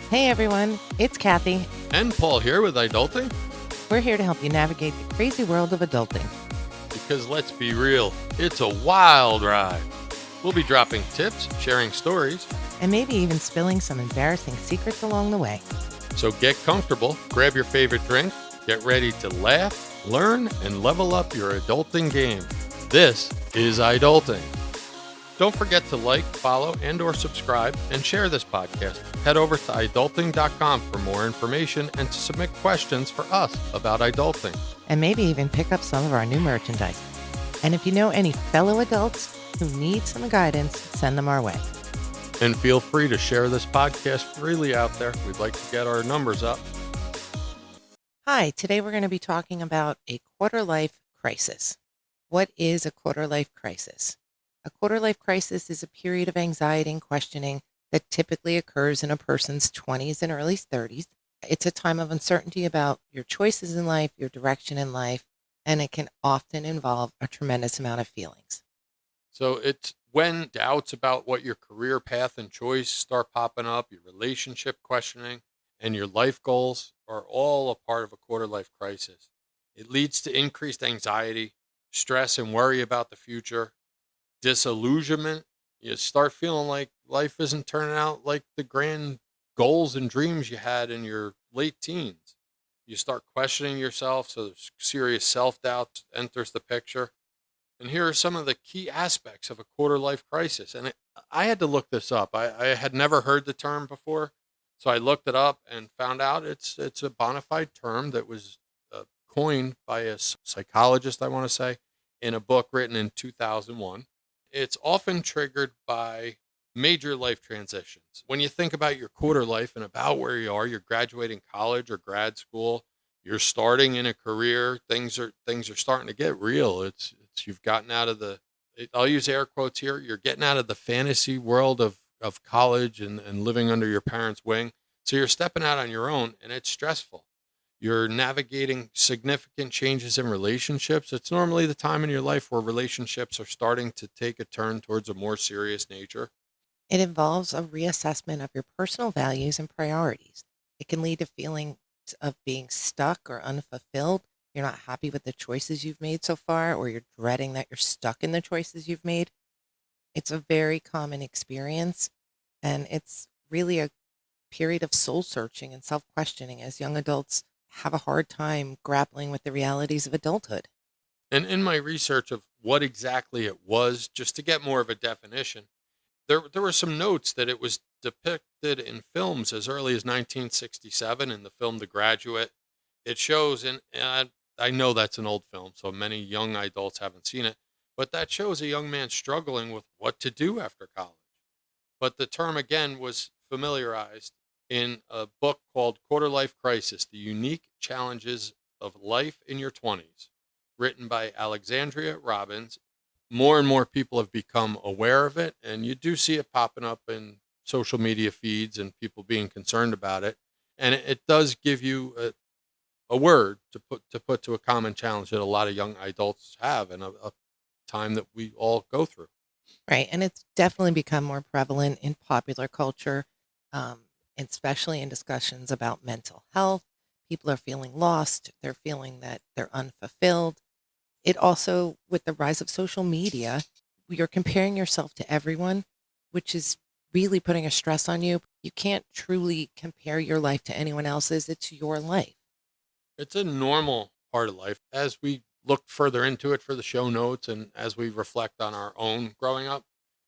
Hey everyone, it's Kathy. And Paul here with Adulting, We're here to help you navigate the crazy world of adulting. because let's be real, it's a wild ride. We'll be dropping tips, sharing stories, And maybe even spilling some embarrassing secrets along the way. so get comfortable, grab your favorite drink, get ready to laugh, learn, and level up your adulting game. This is Adulting. Don't forget to like, follow, and/or subscribe and share this podcast. Head over to adulting.com for more information and to submit questions for us about adulting. And maybe even pick up some of our new merchandise. And if you know any fellow adults who need some guidance, send them our way. And feel free to share this podcast freely out there. We'd like to get our numbers up. Hi, today we're going to be talking about a quarter-life crisis. What is a quarter-life crisis? A quarter-life crisis is a period of anxiety and questioning that typically occurs in a person's 20s and early 30s. It's a time of uncertainty about your choices in life, your direction in life, and it can often involve a tremendous amount of feelings. So it's when doubts about what your career path and choice start popping up, your relationship questioning, and your life goals are all a part of a quarter life crisis. It leads to increased anxiety, stress, and worry about the future, disillusionment. You start feeling like life isn't turning out like the grand goals and dreams you had in your late teens. You start questioning yourself, so there's serious self doubt enters the picture. And here are some of the key aspects of a quarter life crisis. I had to look this up. I had never heard the term before. So I looked it up and found out it's a bona fide term that was coined by a psychologist, I want to say, in a book written in 2001. It's often triggered by major life transitions. When you think about your quarter life and about where you are, you're graduating college or grad school, you're starting in a career, things are starting to get real. It's you've gotten out of I'll use air quotes here, you're getting out of the fantasy world of college and living under your parents' wing. So you're stepping out on your own, and it's stressful. You're navigating significant changes in relationships. It's normally the time in your life where relationships are starting to take a turn towards a more serious nature. It involves a reassessment of your personal values and priorities. It can lead to feelings of being stuck or unfulfilled. You're not happy with the choices you've made so far, or you're dreading that you're stuck in the choices you've made. It's a very common experience, and it's really a period of soul searching and self questioning as young adults have a hard time grappling with the realities of adulthood. And in my research of what exactly it was, just to get more of a definition, there were some notes that it was depicted in films as early as 1967 in the film The Graduate. It shows, and I know that's an old film, so many young adults haven't seen it, but that shows a young man struggling with what to do after college. But the term again was familiarized in a book called Quarter Life Crisis: The Unique Challenges of Life in Your 20s, written by Alexandria Robbins. More and more people have become aware of it, and you do see it popping up in social media feeds and people being concerned about it. And it does give you a word to put to a common challenge that a lot of young adults have, and a time that we all go through. Right. And it's definitely become more prevalent in popular culture, um, especially in discussions about mental health. People are feeling lost. They're feeling that they're unfulfilled. It also, with the rise of social media, you're comparing yourself to everyone, which is really putting a stress on you. You can't truly compare your life to anyone else's. It's your life. It's a normal part of life. As we look further into it for the show notes and as we reflect on our own growing up,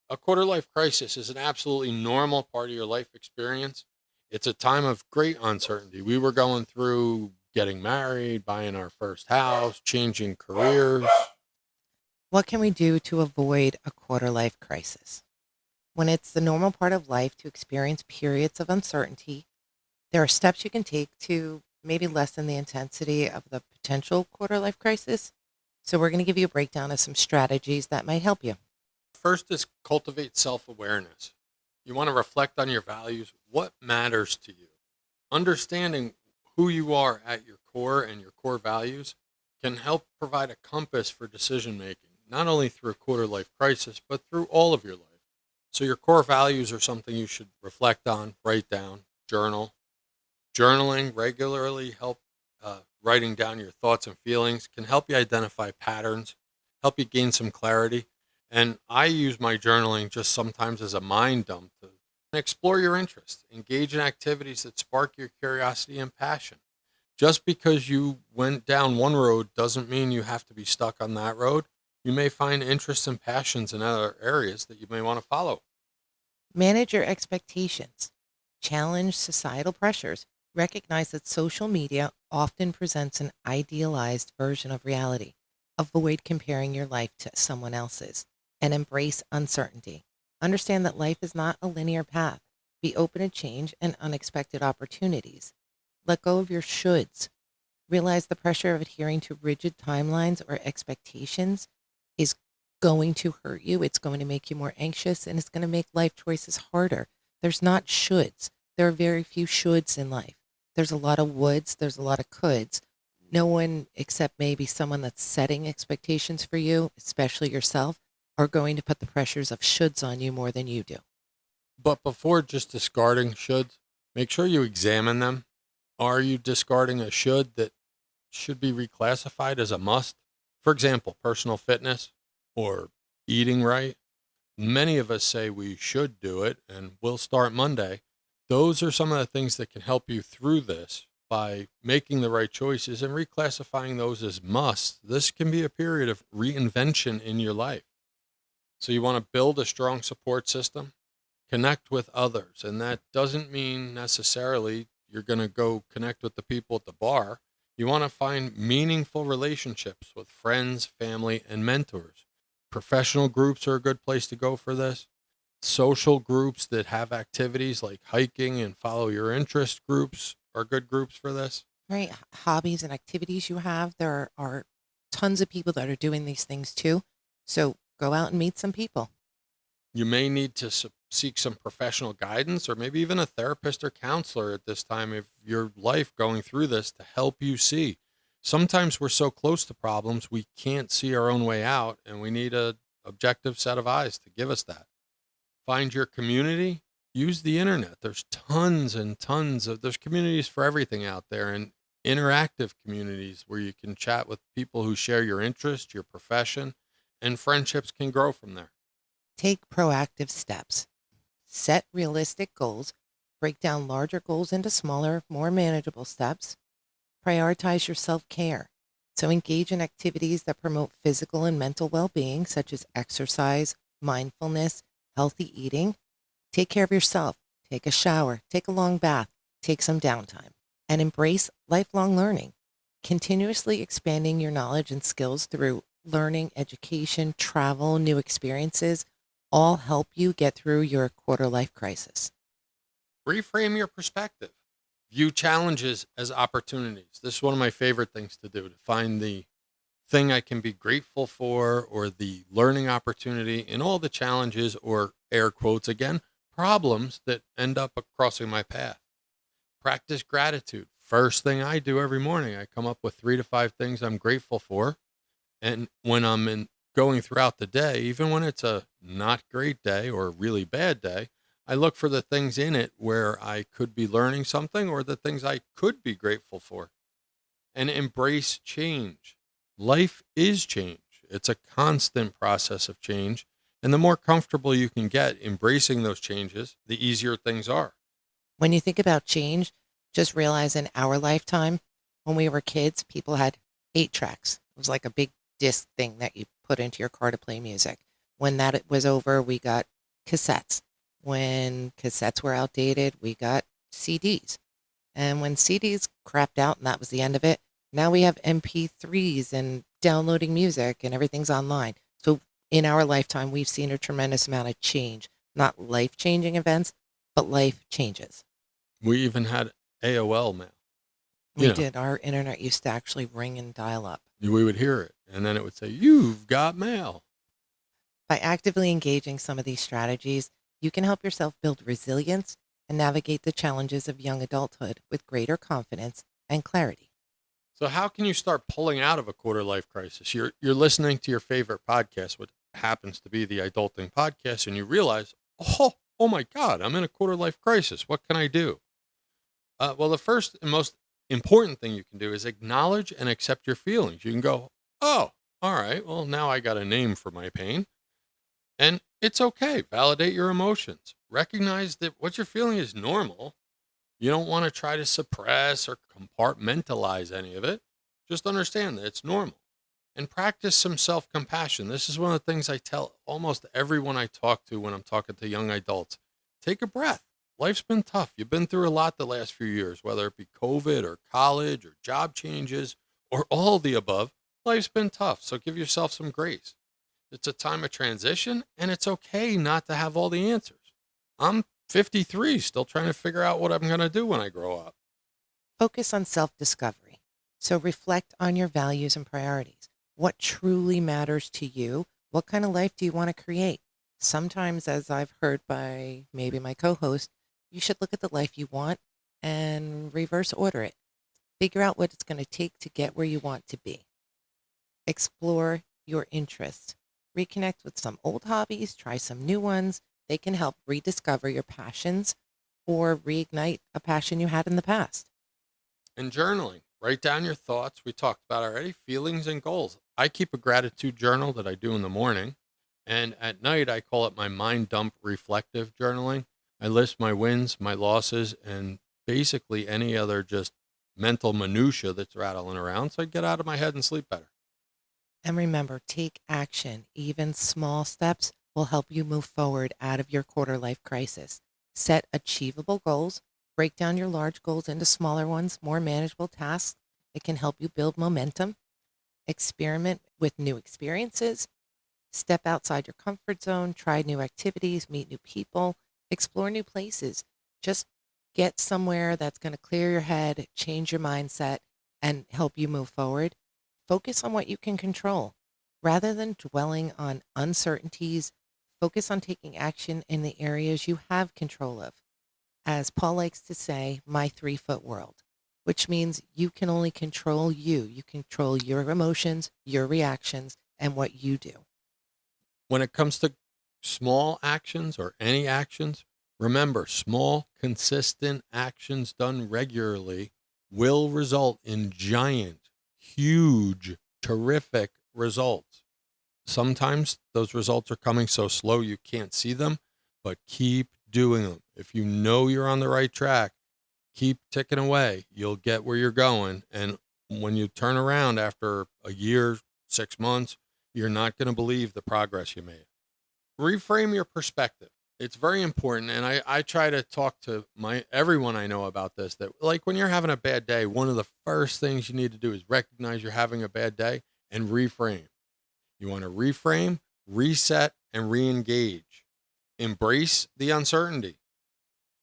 a quarter life crisis is an absolutely normal part of your life experience. It's a time of great uncertainty. We were going through getting married, buying our first house, changing careers. What can we do to avoid a quarter life crisis? When it's the normal part of life to experience periods of uncertainty, there are steps you can take to maybe lessen the intensity of the potential quarter life crisis. So, we're going to give you a breakdown of some strategies that might help you. First is cultivate self awareness. You want to reflect on your values, what matters to you. Understanding who you are at your core and your core values can help provide a compass for decision making, not only through a quarter life crisis, but through all of your life. So, your core values are something you should reflect on, write down, journal. Journaling regularly writing down your thoughts and feelings can help you identify patterns, help you gain some clarity. And I use my journaling just sometimes as a mind dump to explore your interests, engage in activities that spark your curiosity and passion. Just because you went down one road doesn't mean you have to be stuck on that road. You may find interests and passions in other areas that you may want to follow. Manage your expectations. Challenge societal pressures. Recognize that social media often presents an idealized version of reality. Avoid comparing your life to someone else's and embrace uncertainty. Understand that life is not a linear path. Be open to change and unexpected opportunities. Let go of your shoulds. Realize the pressure of adhering to rigid timelines or expectations is going to hurt you. It's going to make you more anxious and it's going to make life choices harder. There's not shoulds. There are very few shoulds in life. There's a lot of woulds. There's a lot of coulds. No one except maybe someone that's setting expectations for you, especially yourself, are going to put the pressures of shoulds on you more than you do. But before just discarding shoulds, make sure you examine them. Are you discarding a should that should be reclassified as a must? For example, personal fitness or eating right. Many of us say we should do it and we'll start Monday. Those are some of the things that can help you through this by making the right choices and reclassifying those as musts. This can be a period of reinvention in your life. So you want to build a strong support system, connect with others. And that doesn't mean necessarily you're going to go connect with the people at the bar. You want to find meaningful relationships with friends, family, and mentors. Professional groups are a good place to go for this. Social groups that have activities like hiking and follow your interest groups are good groups for this. Right? Hobbies and activities you have, there are tons of people that are doing these things too. So go out and meet some people. You may need to seek some professional guidance or maybe even a therapist or counselor at this time of your life going through this to help you see. Sometimes we're so close to problems we can't see our own way out, and we need a objective set of eyes to give us that. Find your community. Use the internet. There's tons and tons of there's communities for everything out there, and interactive communities where you can chat with people who share your interest, your profession, and friendships can grow from there. Take proactive steps. Set realistic goals. Break down larger goals into smaller, more manageable steps. Prioritize your self-care. So engage in activities that promote physical and mental well-being, such as exercise, mindfulness, healthy eating. Take care of yourself. Take a shower. Take a long bath. Take some downtime. And embrace lifelong learning. Continuously expanding your knowledge and skills through learning, education, travel, new experiences, all help you get through your quarter life crisis. Reframe your perspective. View challenges as opportunities. This is one of my favorite things to do, to find the thing I can be grateful for or the learning opportunity in all the challenges or air quotes again, problems that end up crossing my path. Practice gratitude. First thing I do every morning, I come up with 3 to 5 things I'm grateful for. And when going throughout the day, even when it's a not great day or a really bad day, I look for the things in it where I could be learning something or the things I could be grateful for. And embrace change. Life is change. It's a constant process of change. And the more comfortable you can get embracing those changes, the easier things are. When you think about change, just realize in our lifetime, when we were kids, people had 8 tracks. It was like a big disc thing that you put into your car to play music. When that was over, we got cassettes. When cassettes were outdated, we got CDs. And when CDs crapped out and that was the end of it, now we have MP3s and downloading music and everything's online. So in our lifetime, we've seen a tremendous amount of change, not life-changing events, but life changes. We even had AOL mail. We did. Our internet used to actually ring and dial up. We would hear it, and then it would say, "You've got mail." By actively engaging some of these strategies, you can help yourself build resilience and navigate the challenges of young adulthood with greater confidence and clarity. So how can you start pulling out of a quarter life crisis? You're listening to your favorite podcast, what happens to be the Adulting Podcast, and you realize, oh my God, I'm in a quarter life crisis. What can I do? Well, the first and most important thing you can do is acknowledge and accept your feelings. You can go, oh, all right, well, now I got a name for my pain. And it's okay. Validate your emotions. Recognize that what you're feeling is normal. You don't want to try to suppress or compartmentalize any of it. Just understand that it's normal and practice some self compassion. This is one of the things I tell almost everyone I talk to when I'm talking to young adults. Take a breath. Life's been tough. You've been through a lot the last few years, whether it be COVID or college or job changes or all the above. Life's been tough. So give yourself some grace. It's a time of transition, and it's okay not to have all the answers. I'm 53, still trying to figure out what I'm going to do when I grow up. Focus on self discovery. So reflect on your values and priorities. What truly matters to you? What kind of life do you want to create? Sometimes, as I've heard by maybe my co host, you should look at the life you want and reverse order it. Figure out what it's going to take to get where you want to be. Explore your interests. Reconnect with some old hobbies, try some new ones. They can help rediscover your passions or reignite a passion you had in the past. And journaling, write down your thoughts. We talked about already, feelings and goals. I keep a gratitude journal that I do in the morning. And at night, I call it my mind dump reflective journaling. I list my wins, my losses, and basically any other just mental minutia that's rattling around so I get out of my head and sleep better. And remember, take action. Even small steps will help you move forward out of your quarter life crisis. Set achievable goals. Break down your large goals into smaller ones, more manageable tasks. It can help you build momentum. Experiment with new experiences. Step outside your comfort zone. Try new activities. Meet new people. Explore new places. Just get somewhere that's going to clear your head, change your mindset, and help you move forward. Focus on what you can control. Rather than dwelling on uncertainties, focus on taking action in the areas you have control of. As Paul likes to say, my 3 foot world, which means you can only control you. You control your emotions, your reactions, and what you do. When it comes to small actions or any actions, remember small, consistent actions done regularly will result in giant, huge, terrific results. Sometimes those results are coming so slow you can't see them, but keep doing them. If you know you're on the right track, keep ticking away. You'll get where you're going. And when you turn around after a year, 6 months, you're not going to believe the progress you made. Reframe your perspective. It's very important. And I try to talk to everyone I know about this, that like when you're having a bad day, one of the first things you need to do is recognize you're having a bad day and reframe. You want to reframe, reset, and re-engage. Embrace the uncertainty.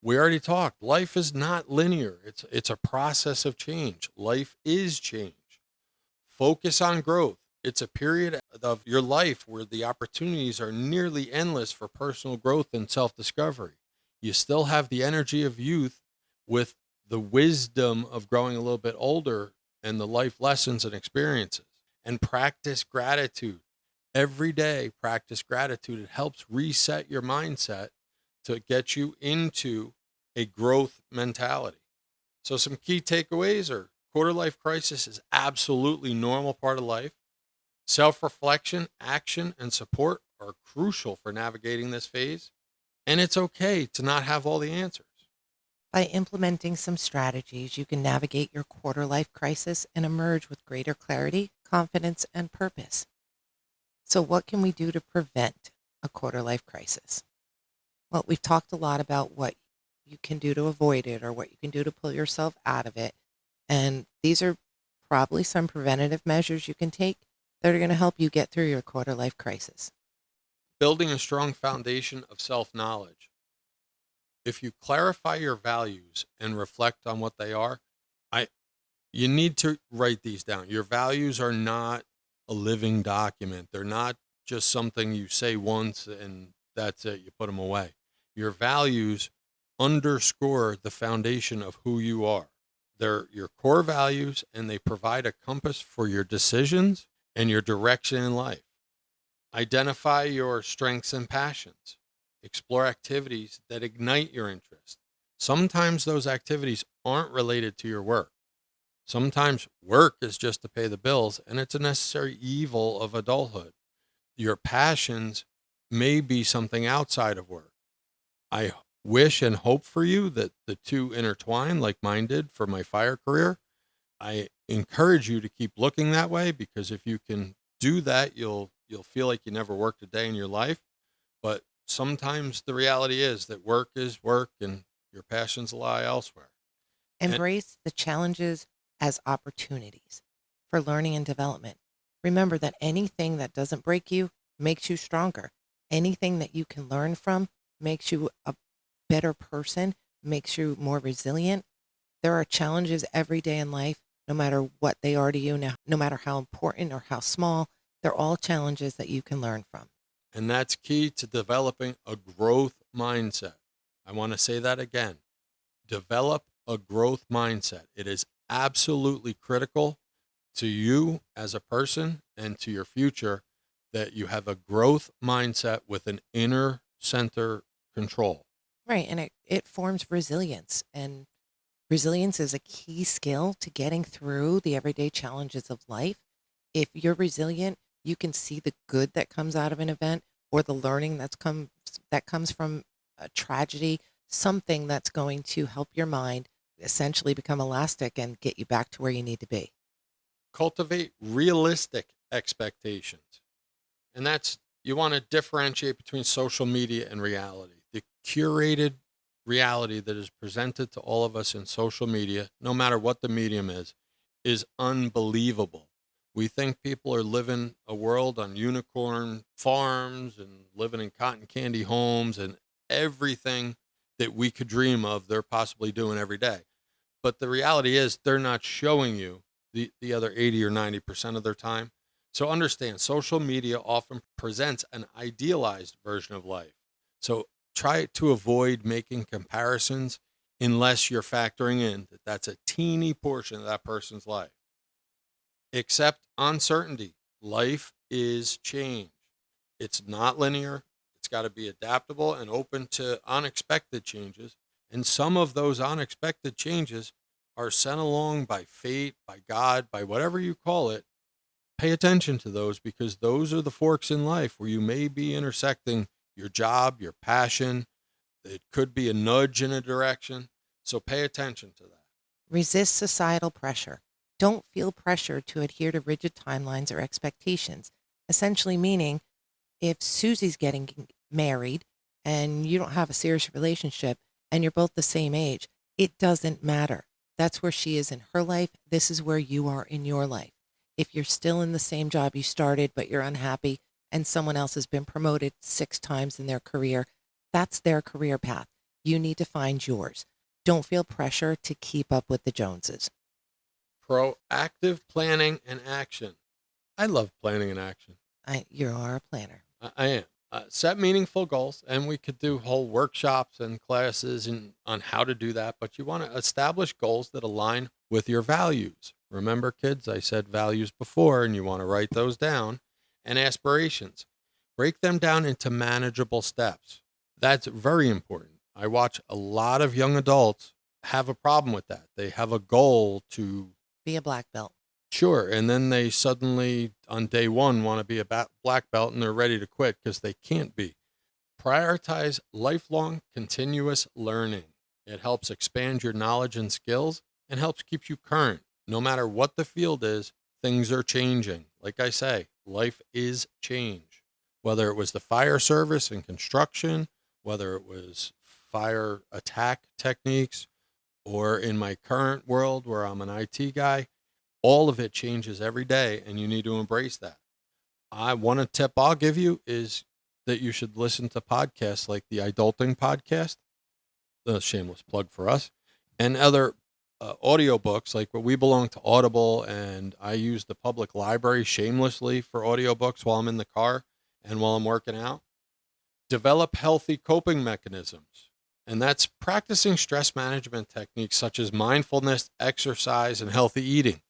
We already talked. Life is not linear. It's a process of change. Life is change. Focus on growth. It's a period of your life where the opportunities are nearly endless for personal growth and self-discovery. You still have the energy of youth with the wisdom of growing a little bit older and the life lessons and experiences. And practice gratitude. Every day, practice gratitude. It helps reset your mindset to get you into a growth mentality. So some key takeaways are quarter life crisis is absolutely normal part of life. Self-reflection, action, and support are crucial for navigating this phase. And it's okay to not have all the answers. By implementing some strategies, you can navigate your quarter life crisis and emerge with greater clarity, confidence, and purpose. So, what can we do to prevent a quarter life crisis? Well, we've talked a lot about what you can do to avoid it or what you can do to pull yourself out of it. And these are probably some preventative measures you can take that are going to help you get through your quarter life crisis. Building a strong foundation of self-knowledge. If you clarify your values and reflect on what they are, I you need to write these down. Your values are not a living document. They're not just something you say once and that's it, you put them away. Your values underscore the foundation of who you are. They're your core values and they provide a compass for your decisions and your direction in life. Identify your strengths and passions. Explore activities that ignite your interest. Sometimes those activities aren't related to your work. Sometimes work is just to pay the bills, and it's a necessary evil of adulthood. Your passions may be something outside of work. I wish and hope for you that the two intertwine like mine did for my fire career. I encourage you to keep looking that way, because if you can do that, you'll feel like you never worked a day in your life. But sometimes the reality is that work is work and your passions lie elsewhere. And Embrace the challenges as opportunities for learning and development. Remember that anything that doesn't break you makes you stronger. Anything that you can learn from makes you a better person, makes you more resilient. There are challenges every day in life, no matter what they are to you, no matter how important or how small, they're all challenges that you can learn from. and that's key to developing a growth mindset. I want to say that again. Develop a growth mindset. It is absolutely critical to you as a person and to your future that you have a growth mindset with an inner center control. Right. And it forms resilience. And resilience is a key skill to getting through the everyday challenges of life. If you're resilient, you can see the good that comes out of an event or the learning that comes from a tragedy, something that's going to help your mind essentially become elastic and get you back to where you need to be. Cultivate realistic expectations. And that's, you want to differentiate between social media and reality. The curated reality that is presented to all of us in social media, no matter what the medium is unbelievable. We think people are living a world on unicorn farms and living in cotton candy homes and everything that we could dream of, they're possibly doing every day. But the reality is they're not showing you the other 80 or 90% of their time. So understand, social media often presents an idealized version of life. So try to avoid making comparisons unless you're factoring in that that's a teeny portion of that person's life. Accept uncertainty. Life is change. It's not linear. It's got to be adaptable and open to unexpected changes. And some of those unexpected changes are sent along by fate, by God, by whatever you call it. Pay attention to those, because those are the forks in life where you may be intersecting your job, your passion. It could be a nudge in a direction. So pay attention to that. Resist societal pressure. Don't feel pressure to adhere to rigid timelines or expectations, essentially meaning if Susie's getting married and you don't have a serious relationship and you're both the same age, it doesn't matter. That's where she is in her life. This is where you are in your life. If you're still in the same job you started, but you're unhappy and someone else has been promoted 6 times in their career, that's their career path. You need to find yours. Don't feel pressure to keep up with the Joneses. Proactive planning and action. I love planning and action. You are a planner. I am. Set meaningful goals, and we could do whole workshops and classes on how to do that. But you want to establish goals that align with your values. Remember, kids, I said values before, and you want to write those down. And aspirations. Break them down into manageable steps. That's very important. I watch a lot of young adults have a problem with that. They have a goal to, Be a black belt. sure. And then they suddenly, on day one, want to be a black belt and they're ready to quit because they can't be. Prioritize lifelong continuous learning. It helps expand your knowledge and skills and helps keep you current. No matter what the field is, things are changing. Like I say, life is change. Whether it was the fire service and construction, whether it was fire attack techniques, or in my current world where I'm an IT guy, all of it changes every day, and you need to embrace that. One tip I'll give you is that you should listen to podcasts like the Adulting Podcast, the shameless plug for us, and other audiobooks. Like we belong to Audible, and I use the public library shamelessly for audiobooks while I'm in the car and while I'm working out. Develop healthy coping mechanisms. And that's practicing stress management techniques such as mindfulness, exercise, and healthy eating.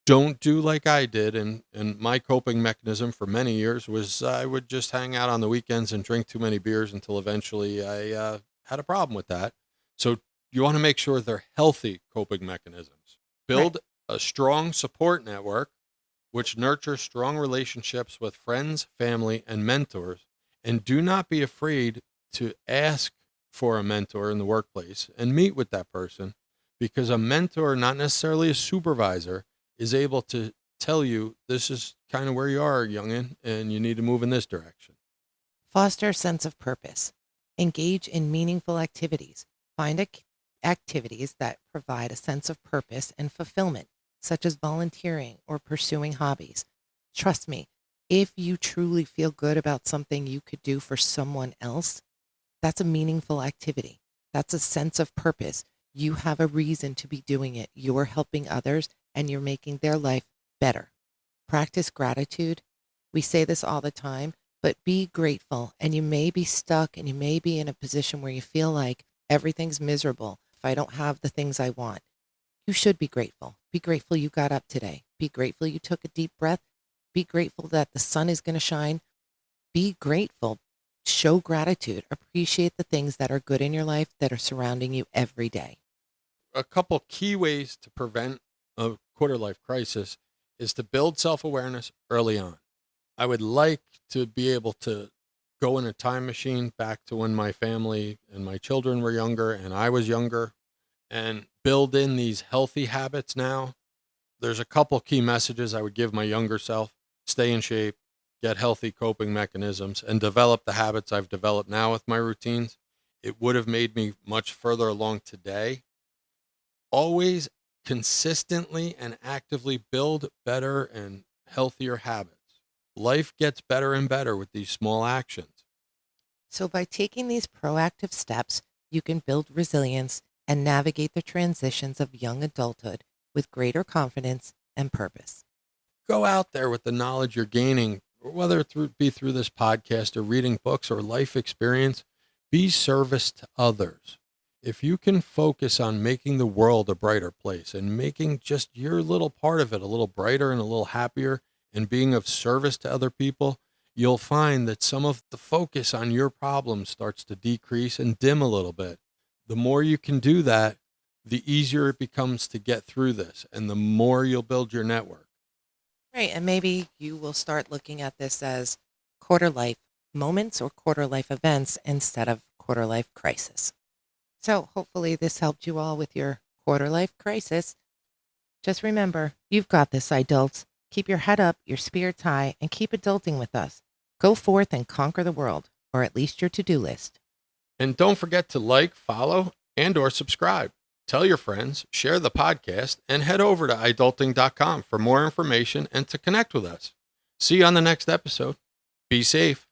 Don't do like I did. And my coping mechanism for many years was I would just hang out on the weekends and drink too many beers until eventually I had a problem with that. So you want to make sure they're healthy coping mechanisms. Build a strong support network, which nurtures strong relationships with friends, family, and mentors. And do not be afraid to ask for a mentor in the workplace and meet with that person, because a mentor, not necessarily a supervisor, is able to tell you this is kind of where you are, youngin, and you need to move in this direction. Foster a sense of purpose. Engage in meaningful activities. Find activities that provide a sense of purpose and fulfillment, such as volunteering or pursuing hobbies. Trust me, if you truly feel good about something you could do for someone else, that's a meaningful activity. That's a sense of purpose. You have a reason to be doing it. You're helping others and you're making their life better. Practice gratitude. We say this all the time, but be grateful. And you may be stuck and you may be in a position where you feel like everything's miserable. If I don't have the things I want, you should be grateful. Be grateful you got up today. Be grateful you took a deep breath. Be grateful that the sun is going to shine. Be grateful. Show gratitude. Appreciate the things that are good in your life that are surrounding you every day. A couple key ways to prevent a quarter life crisis is to build self-awareness early on. I would like to be able to go in a time machine back to when my family and my children were younger and I was younger, and build in these healthy habits now. There's a couple key messages I would give my younger self: stay in shape, get healthy coping mechanisms, and develop the habits I've developed now with my routines. It would have made me much further along today. Always consistently and actively build better and healthier habits. Life gets better and better with these small actions. So by taking these proactive steps, you can build resilience and navigate the transitions of young adulthood with greater confidence and purpose. Go out there with the knowledge you're gaining, whether it be through this podcast or reading books or life experience. Be service to others. If you can focus on making the world a brighter place and making just your little part of it a little brighter and a little happier and being of service to other people, you'll find that some of the focus on your problems starts to decrease and dim a little bit. The more you can do that, the easier it becomes to get through this, and the more you'll build your network. Right. And maybe you will start looking at this as quarter life moments or quarter life events instead of quarter life crisis. So hopefully this helped you all with your quarter life crisis. Just remember, you've got this, adults. Keep your head up, your spirits high, and keep adulting with us. Go forth and conquer the world, or at least your to-do list. And don't forget to like, follow, and or subscribe. Tell your friends, share the podcast, and head over to idulting.com for more information and to connect with us. See you on the next episode. Be safe.